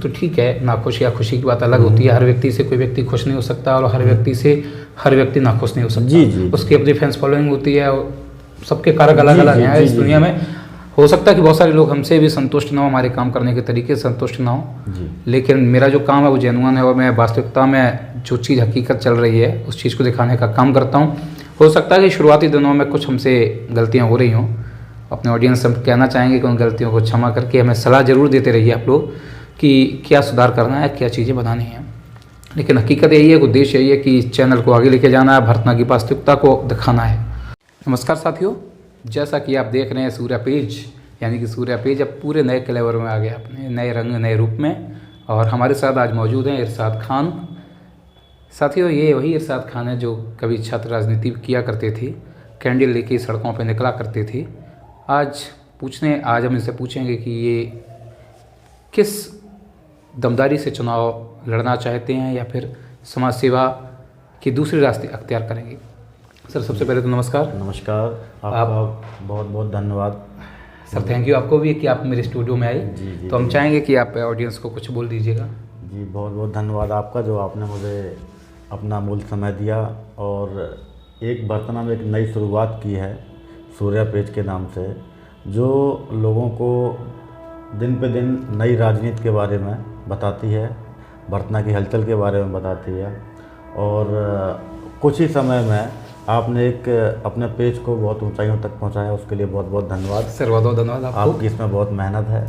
तो ठीक है, नाखुश या खुशी की बात अलग होती है। हर व्यक्ति से कोई व्यक्ति खुश नहीं हो सकता और हर व्यक्ति से हर व्यक्ति नाखुश नहीं हो सकता। जी। उसकी अपनी फैंस फॉलोइंग होती है और सबके कारक अलग अलग हैं इस दुनिया में। हो सकता है कि बहुत सारे लोग हमसे भी संतुष्ट ना हो, हमारे काम करने के तरीके से संतुष्ट ना हो, लेकिन मेरा जो काम है वो जेन्युइन है और मैं वास्तविकता में जो चीज़ हकीकत चल रही है उस चीज़ को दिखाने का काम करता हूँ। हो सकता है कि शुरुआती दिनों में कुछ हमसे गलतियाँ हो रही हों, अपने ऑडियंस से हम कहना चाहेंगे कि उन गलतियों को क्षमा करके हमें सलाह ज़रूर देते रहिए आप लोग कि क्या सुधार करना है, क्या चीज़ें बनानी हैं। लेकिन हकीकत यही है, उद्देश्य यही है कि इस चैनल को आगे लेके जाना है, भरतना की वास्तविकता को दिखाना है। नमस्कार साथियों, जैसा कि आप देख रहे हैं सूर्या पेज, यानी कि सूर्या पेज अब पूरे नए फ्लेवर में आ गया, अपने नए रंग नए रूप में। और हमारे साथ आज मौजूद हैं इरशाद खान। साथियों, ये वही इरशाद खान है जो कभी छात्र राजनीति किया करते थे, कैंडल लेके सड़कों पर निकला करते थे। आज हम इनसे पूछेंगे कि ये किस दमदारी से चुनाव लड़ना चाहते हैं या फिर समाज सेवा के दूसरे रास्ते अख्तियार करेंगे। सर, सबसे पहले तो नमस्कार। आपका बहुत बहुत धन्यवाद सर। थैंक यू आपको भी कि आप मेरे स्टूडियो में आए। जी। तो हम चाहेंगे कि आप ऑडियंस को कुछ बोल दीजिएगा। जी, बहुत बहुत धन्यवाद आपका, जो आपने मुझे अपना अमूल्य समय दिया और एक बर्तना में एक नई शुरुआत की है सूर्या पेज के नाम से, जो लोगों को दिन पे दिन नई राजनीति के बारे में बताती है, बर्तना की हलचल के बारे में बताती है। और कुछ ही समय में आपने एक अपने पेज को बहुत ऊंचाइयों तक पहुंचाया, उसके लिए बहुत बहुत धन्यवाद सर। बहुत बहुत धन्यवाद आपको। आपकी इसमें बहुत मेहनत है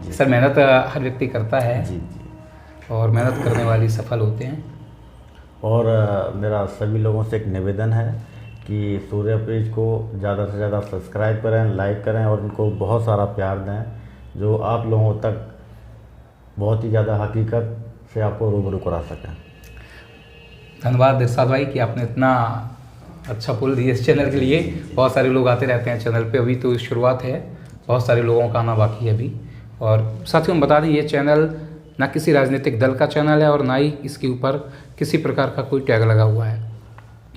जी। सर, मेहनत हर व्यक्ति करता है जी, और मेहनत करने वाली सफल होते हैं। और मेरा सभी लोगों से एक निवेदन है कि सूर्या पेज को ज़्यादा से ज़्यादा सब्सक्राइब करें, लाइक करें और इनको बहुत सारा प्यार दें, जो आप लोगों तक बहुत ही ज़्यादा हकीकत से आपको रूबरू करा सकें। धन्यवाद इरशाद भाई कि आपने इतना अच्छा पुल दिया इस चैनल के लिए। बहुत सारे लोग आते रहते हैं चैनल पे, अभी तो शुरुआत है, बहुत सारे लोगों का आना बाकी है अभी। और साथियों, हम बता दें, ये चैनल ना किसी राजनीतिक दल का चैनल है और ना ही इसके ऊपर किसी प्रकार का कोई टैग लगा हुआ है।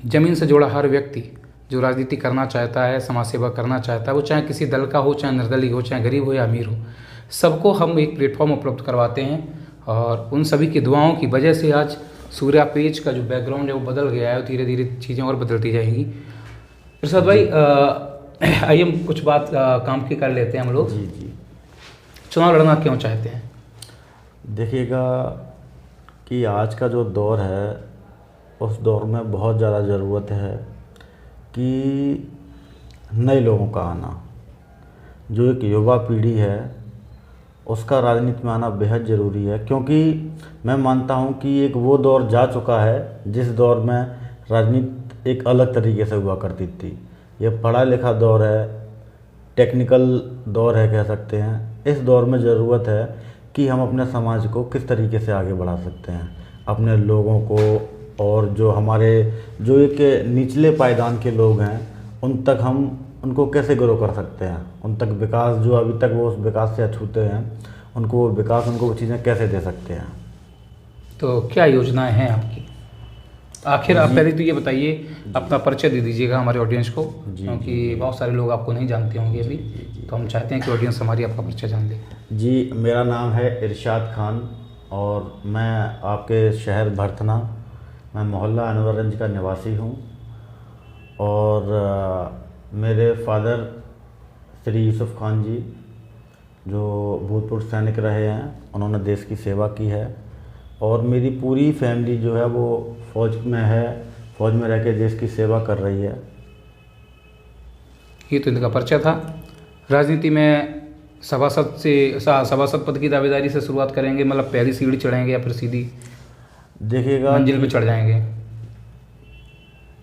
ज़मीन से जुड़ा हर व्यक्ति जो राजनीति करना चाहता है, समाज सेवा करना चाहता है, वो चाहे किसी दल का हो, चाहे निर्दलीय हो, चाहे गरीब हो या अमीर हो, सबको हम एक प्लेटफॉर्म उपलब्ध करवाते हैं। और उन सभी की दुआओं की वजह से आज सूर्या पेज का जो बैकग्राउंड है वो बदल गया है और धीरे धीरे चीज़ें और बदलती जाएंगी। इरशाद भाई, आइए हम कुछ बात काम की कर लेते हैं हम लोग। जी। चुनाव लड़ना क्यों चाहते हैं? देखिएगा कि आज का जो दौर है उस दौर में बहुत ज़्यादा ज़रूरत है कि नए लोगों का आना, जो एक युवा पीढ़ी है उसका राजनीति में आना बेहद ज़रूरी है। क्योंकि मैं मानता हूं कि एक वो दौर जा चुका है जिस दौर में राजनीति एक अलग तरीके से हुआ करती थी। ये पढ़ा लिखा दौर है, टेक्निकल दौर है कह सकते हैं। इस दौर में ज़रूरत है कि हम अपने समाज को किस तरीके से आगे बढ़ा सकते हैं, अपने लोगों को, और जो हमारे जो एक निचले पायदान के लोग हैं उन तक हम उनको कैसे ग्रो कर सकते हैं, उन तक विकास, जो अभी तक वो उस विकास से अछूते हैं, उनको वो विकास, उनको वो चीज़ें कैसे दे सकते हैं। तो क्या योजनाएं हैं आपकी? आखिर आप पहले तो ये बताइए, अपना परिचय दे दीजिएगा हमारे ऑडियंस को, क्योंकि बहुत सारे लोग आपको नहीं जानते होंगे अभी। तो हम चाहते हैं कि ऑडियंस हमारी आपका परिचय जान ले। जी, मेरा नाम है इरशाद खान और मैं आपके शहर भरथना, मैं मोहल्ला अनवरगंज का निवासी हूँ। और मेरे फादर श्री यूसुफ खान जी, जो भूतपूर्व सैनिक रहे हैं, उन्होंने देश की सेवा की है। और मेरी पूरी फैमिली जो है वो फ़ौज में है, फ़ौज में रह के देश की सेवा कर रही है। ये तो इनका परिचय था। राजनीति में सभासद पद की दावेदारी से शुरुआत करेंगे, मतलब पहली सीढ़ी चढ़ेंगे या फिर सीधी देखिएगा मंजिल पे चढ़ जाएंगे?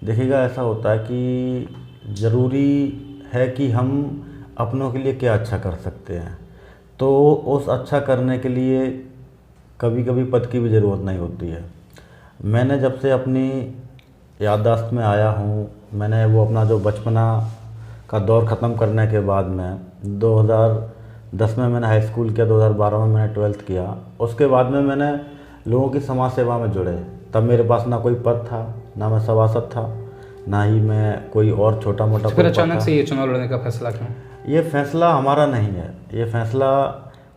देखिएगा, ऐसा होता है कि ज़रूरी है कि हम अपनों के लिए क्या अच्छा कर सकते हैं। तो उस अच्छा करने के लिए कभी कभी पद की भी ज़रूरत नहीं होती है। मैंने जब से अपनी याददाश्त में आया हूँ, मैंने वो अपना जो बचपना का दौर ख़त्म करने के बाद में 2010 में मैंने हाई स्कूल किया, 2012 में मैंने 12th किया। उसके बाद में मैंने लोगों की समाज सेवा में जुड़े। तब मेरे पास ना कोई पद था, ना मैं सभासद था, ना ही मैं कोई और छोटा मोटा। फिर अचानक से ये चुनाव लड़ने का फैसला क्यों? ये फैसला हमारा नहीं है, ये फैसला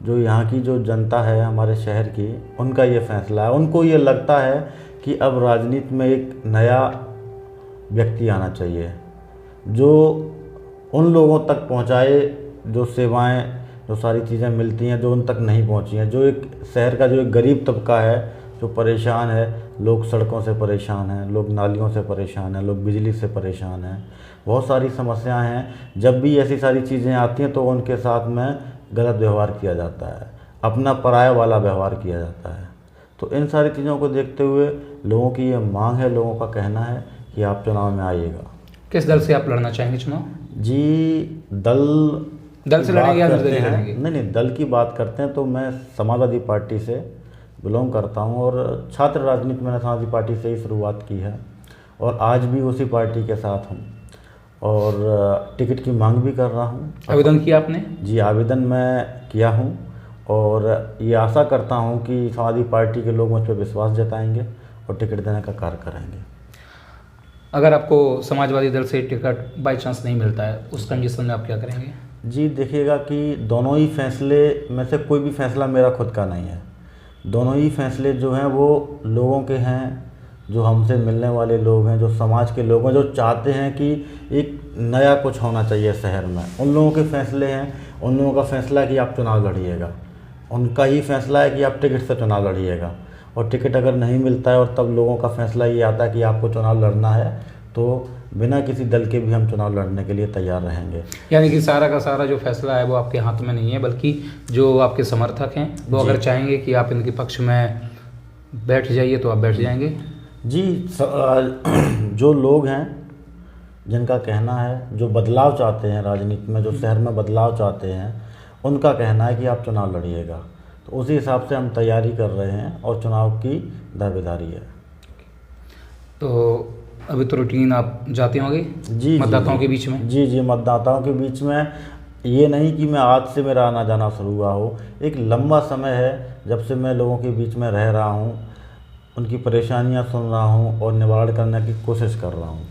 जो यहाँ की जो जनता है हमारे शहर की, उनका ये फैसला है। उनको ये लगता है कि अब राजनीति में एक नया व्यक्ति आना चाहिए जो उन लोगों तक पहुँचाए जो सेवाएं, जो सारी चीज़ें मिलती हैं जो उन तक नहीं पहुँची हैं। जो एक शहर का जो एक गरीब तबका है जो परेशान है, लोग सड़कों से परेशान हैं, लोग नालियों से परेशान हैं, लोग बिजली से परेशान हैं, बहुत सारी समस्याएं हैं। जब भी ऐसी सारी चीज़ें आती हैं तो उनके साथ में गलत व्यवहार किया जाता है, अपना पराया वाला व्यवहार किया जाता है। तो इन सारी चीज़ों को देखते हुए लोगों की ये मांग है, लोगों का कहना है कि आप चुनाव में आइएगा। किस दल से आप लड़ना चाहेंगे चुनाव? जी, दल से लड़ेंगे या निर्दलीय हैं? लड़ेंगे? नहीं, दल की बात करते हैं तो मैं समाजवादी पार्टी से बिलोंग करता हूं और छात्र राजनीति मैंने समाजवादी पार्टी से ही शुरुआत की है और आज भी उसी पार्टी के साथ हूं और टिकट की मांग भी कर रहा हूं। आवेदन किया आपने? जी, आवेदन मैं किया हूं और ये आशा करता हूं कि समाजवादी पार्टी के लोग मुझ पर विश्वास जताएंगे और टिकट देने का कार्य करेंगे। अगर आपको समाजवादी दल से टिकट बाई चांस नहीं मिलता है, उस कंडीशन में आप क्या करेंगे? जी, देखिएगा कि दोनों ही फैसले में से कोई भी फैसला मेरा खुद का नहीं है। दोनों ही फैसले जो हैं वो लोगों के हैं, जो हमसे मिलने वाले लोग हैं, जो समाज के लोग हैं, जो चाहते हैं कि एक नया कुछ होना चाहिए शहर में, उन लोगों के फैसले हैं। उन लोगों का फैसला है कि आप चुनाव लड़िएगा, उनका ही फैसला है कि आप टिकट से चुनाव लड़िएगा। और टिकट अगर नहीं मिलता है और तब लोगों का फैसला ये आता है कि आपको चुनाव लड़ना है, तो बिना किसी दल के भी हम चुनाव लड़ने के लिए तैयार रहेंगे। यानी कि सारा का सारा जो फैसला है वो आपके हाथ में नहीं है, बल्कि जो आपके समर्थक हैं वो अगर चाहेंगे कि आप इनके पक्ष में बैठ जाइए तो आप बैठ जाएंगे? जी, जो लोग हैं जिनका कहना है, जो बदलाव चाहते हैं राजनीति में, जो शहर में बदलाव चाहते हैं, उनका कहना है कि आप चुनाव लड़िएगा। तो उसी हिसाब से हम तैयारी कर रहे हैं और चुनाव की दावेदारी है। तो अभी तो रूटीन आप जाते होंगे जी, मतदाताओं के बीच में? जी, मतदाताओं के बीच में। ये नहीं कि मैं आज से मेरा आना जाना शुरू हुआ हो, एक लंबा समय है जब से मैं लोगों के बीच में रह रहा हूँ, उनकी परेशानियाँ सुन रहा हूँ और निवारण करने की कोशिश कर रहा हूँ।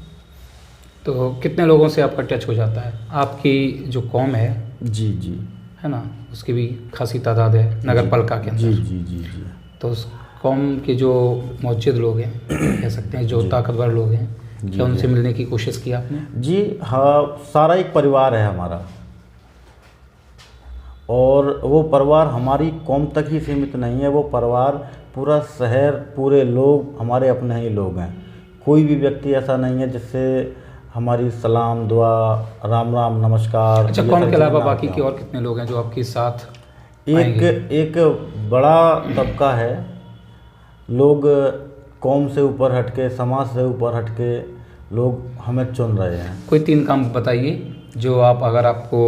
तो कितने लोगों से आपका टच हो जाता है? आपकी जो कौम है, जी, है ना, उसकी भी खासी तादाद है नगर पालिका के अंदर। जी। तो उस कौम के जो मौजूद लोग हैं, कह सकते हैं जो ताकतवर लोग हैं, क्या उनसे मिलने की कोशिश की आपने? जी हाँ, सारा एक परिवार है हमारा और वो परिवार हमारी कौम तक ही सीमित नहीं है। वो परिवार पूरा शहर, पूरे लोग हमारे अपने ही लोग हैं। कोई भी व्यक्ति ऐसा नहीं है जिससे हमारी सलाम, दुआ, राम राम, नमस्कार। अच्छा, कौम के अलावा बाकी के और कितने लोग हैं जो आपके साथ? एक बड़ा तबका है, लोग कौम से ऊपर हटके, समाज से ऊपर हटके लोग हमें चुन रहे हैं। कोई 3 काम बताइए जो आप, अगर आपको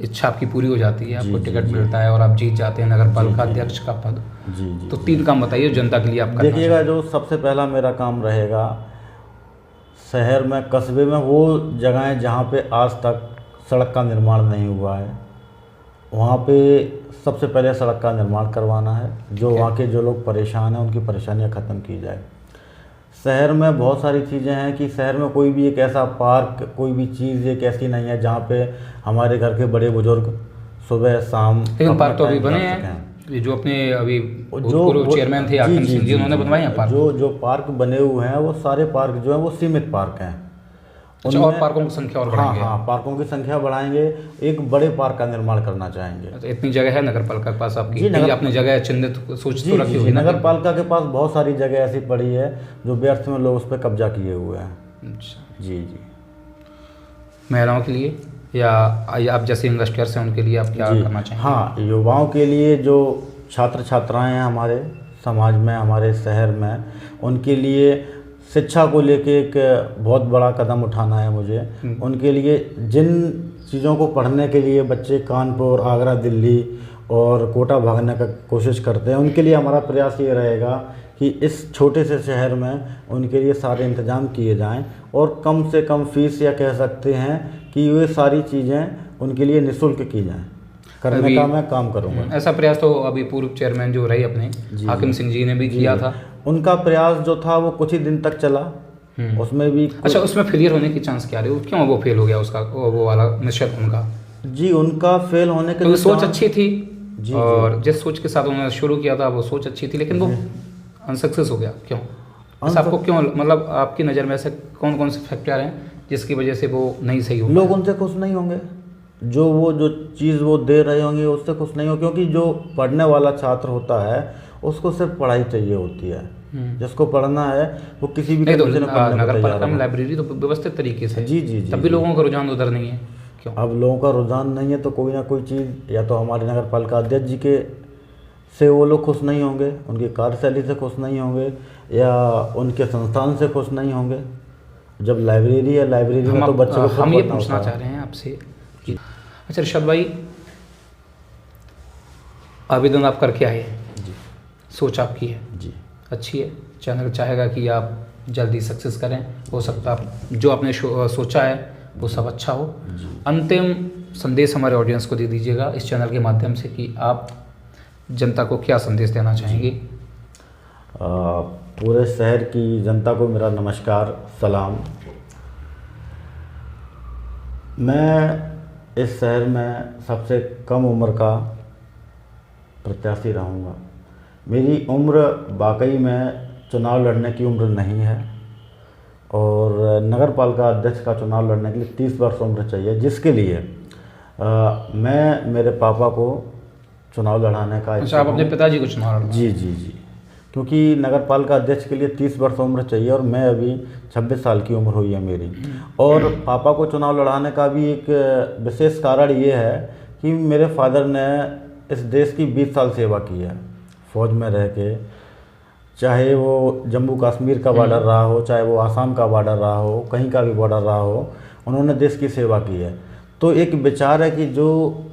इच्छा आपकी पूरी हो जाती है, आपको टिकट मिलता है और आप जीत जाते हैं नगर पालिका अध्यक्ष का पद, जी, तो 3 काम बताइए जनता के लिए आप करना देखिएगा। जो सबसे पहला मेरा काम रहेगा, शहर में, कस्बे में वो जगहें जहाँ पे आज तक सड़क का निर्माण नहीं हुआ है, वहाँ पे सबसे पहले सड़क का निर्माण करवाना है। जो वहाँ के जो लोग परेशान हैं उनकी परेशानियाँ ख़त्म की जाए। शहर में बहुत सारी चीज़ें हैं कि शहर में कोई भी एक ऐसा पार्क, कोई भी चीज़ एक ऐसी नहीं है जहाँ पे हमारे घर के बड़े बुजुर्ग सुबह शाम। लेकिन पार्क तो अभी बने हैं, जो अपने अभी जो चेयरमैन थे हाकिम सिंह जी, उन्होंने बनवाए हैं पार्क। जो पार्क बने हुए हैं वो सारे पार्क जो हैं वो सीमित पार्क हैं। अच्छा, और पार्कों की संख्या और बढ़ाएंगे? हाँ, पार्कों की संख्या बढ़ाएंगे, एक बड़े पार्क का निर्माण करना चाहेंगे। अच्छा, इतनी जगह है नगर पालिका के पास आपकी? जी, आपने जगह चिन्हित सोच तो रखी हुई? नगर पालिका के पास बहुत सारी जगह ऐसी पड़ी है जो व्यर्थ में लोग उस पर कब्जा किए हुए हैं। अच्छा जी। महिलाओं के लिए या आप जैसे इन्वेस्टर्स हैं उनके लिए आप क्या करना चाहेंगे? हाँ, युवाओं के लिए, जो छात्र छात्राएँ हैं हमारे समाज में, हमारे शहर में, उनके लिए शिक्षा को लेके एक बहुत बड़ा कदम उठाना है मुझे। उनके लिए जिन चीज़ों को पढ़ने के लिए बच्चे कानपुर, आगरा, दिल्ली और कोटा भागने का कोशिश करते हैं, उनके लिए हमारा प्रयास ये रहेगा कि इस छोटे से शहर में उनके लिए सारे इंतजाम किए जाएं और कम से कम फीस, या कह सकते हैं कि ये सारी चीज़ें उनके लिए निःशुल्क की जाएं। करने का मैं काम करूँगा। ऐसा प्रयास तो अभी पूर्व चेयरमैन जो रहे अपने हाकिम सिंह जी ने भी किया था। उनका प्रयास जो था वो कुछ ही दिन तक चला, उसमें भी। अच्छा, उसमें फेलियर होने की चांस क्या रही? क्यों वो फेल हो गया उसका, वो वाला मिशन उनका? जी, उनका फेल होने के तो सोच अच्छी थी, जी, और जिस सोच के साथ उन्होंने शुरू किया था वो सोच अच्छी थी, लेकिन वो अनसक्सेस हो गया। क्यों ऐसा आपको क्यों, मतलब आपकी नज़र में ऐसे कौन कौन से फैक्टर हैं जिसकी वजह से वो नहीं सही हो लोग उनसे खुश नहीं होंगे, जो चीज़ वो दे रहे होंगे उससे खुश नहीं हो, क्योंकि जो पढ़ने वाला छात्र होता है उसको सिर्फ पढ़ाई चाहिए होती है। जिसको पढ़ना है वो किसी भी नहीं तो कंडीशन में पढ़ने को नगर तैयार पालिका में होगा। लाइब्रेरी तो व्यवस्थित तरीके से, जी जी जी तब भी जी। लोगों का रुझान उधर नहीं है। क्यों? अब लोगों का रुझान नहीं है तो कोई ना कोई चीज़, या तो हमारे नगर पालिका अध्यक्ष जी के से वो लोग खुश नहीं होंगे, उनकी कार्यशैली से खुश नहीं होंगे, या उनके संस्थान से खुश नहीं होंगे। जब लाइब्रेरी है, लाइब्रेरी में तो बच्चे को खुद हम ये पढ़ना पूछना होता चाह है। रहे हैं आपसे कि अच्छा इरशाद भाई, आवेदन आप करके आए, जी सोच आपकी है जी अच्छी है, चैनल चाहेगा कि आप जल्दी सक्सेस करें, हो सकता है आप जो आपने सोचा है वो सब अच्छा हो। अंतिम संदेश हमारे ऑडियंस को दे दीजिएगा इस चैनल के माध्यम से कि आप जनता को क्या संदेश देना चाहेंगे। पूरे शहर की जनता को मेरा नमस्कार, सलाम। मैं इस शहर में सबसे कम उम्र का प्रत्याशी रहूँगा। मेरी उम्र वाकई में चुनाव लड़ने की उम्र नहीं है, और नगर पालिका अध्यक्ष का चुनाव लड़ने के लिए 30 वर्ष उम्र चाहिए, जिसके लिए मैं मेरे पापा को चुनाव लड़ाने का अच्छा, आप अपने पिताजी को चुनाव लड़ना? जी जी जी, क्योंकि नगर पालिका अध्यक्ष के लिए 30 वर्ष उम्र चाहिए और मैं अभी 26 साल की उम्र हुई है मेरी। और पापा को चुनाव लड़ाने का भी एक विशेष कारण ये है कि मेरे फादर ने इस देश की 20 साल सेवा की है, फौज में रह के, चाहे वो जम्मू कश्मीर का बॉर्डर रहा हो, चाहे वो आसाम का बॉर्डर रहा हो, कहीं का भी बॉर्डर रहा हो, उन्होंने देश की सेवा की है। तो एक विचार है कि जो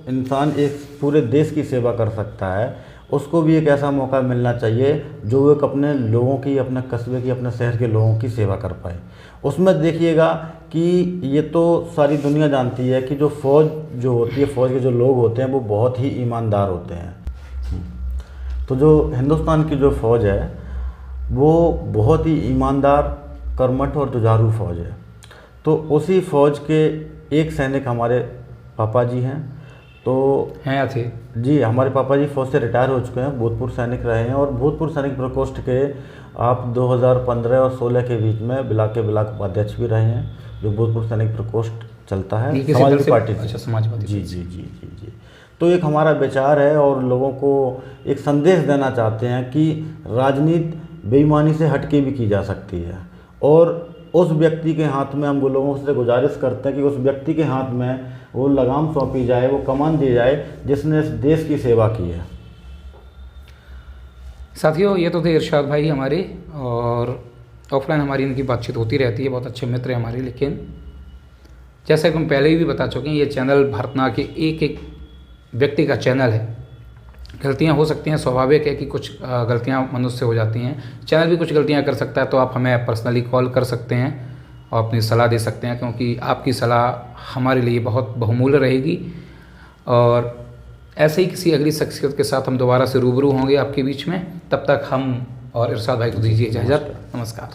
इंसान एक पूरे देश की सेवा कर सकता है, उसको भी एक ऐसा मौका मिलना चाहिए जो एक अपने लोगों की, अपने कस्बे की, अपने शहर के लोगों की सेवा कर पाए। उसमें देखिएगा कि ये तो सारी दुनिया जानती है कि जो फ़ौज जो होती है, फ़ौज के जो लोग होते हैं वो बहुत ही ईमानदार होते हैं। तो जो हिंदुस्तान की जो फ़ौज है वो बहुत ही ईमानदार, कर्मठ और जुझारू फ़ौज है। तो उसी फ़ौज के एक सैनिक हमारे पापा जी हैं। तो हैं थे जी, हमारे पापा जी फ़ौज से रिटायर हो चुके हैं, भूतपूर्व सैनिक रहे हैं, और भूतपूर्व सैनिक प्रकोष्ठ के आप 2015 और 16 के बीच में ब्लॉक के ब्लॉक उपाध्यक्ष भी रहे हैं, जो भूतपूर्व सैनिक प्रकोष्ठ चलता है समाजवादी पार्टी से। अच्छा, समाजवादी। जी जी जी जी जी। तो एक हमारा विचार है और लोगों को एक संदेश देना चाहते हैं कि राजनीति बेईमानी से हटके भी की जा सकती है, और उस व्यक्ति के हाथ में हम लोगों से गुजारिश करते हैं कि उस व्यक्ति के हाथ में वो लगाम सौंपी जाए, वो कमान दी जाए जिसने इस देश की सेवा की है। साथियों, ये तो थे इरशाद भाई हमारे, और ऑफलाइन हमारी इनकी बातचीत होती रहती है, बहुत अच्छे मित्र हैं हमारे। लेकिन जैसे कि हम पहले भी बता चुके हैं, ये चैनल भारतनाग के एक एक व्यक्ति का चैनल है। गलतियां हो सकती हैं, स्वाभाविक है कि कुछ गलतियां मनुष्य से हो जाती हैं, चैनल भी कुछ गलतियां कर सकता है। तो आप हमें पर्सनली कॉल कर सकते हैं और अपनी सलाह दे सकते हैं, क्योंकि आपकी सलाह हमारे लिए बहुत बहुमूल्य रहेगी। और ऐसे ही किसी अगली शख्सियत के साथ हम दोबारा से रूबरू होंगे आपके बीच में। तब तक हम और इरशाद भाई को दीजिए इजाज़त। नमस्कार।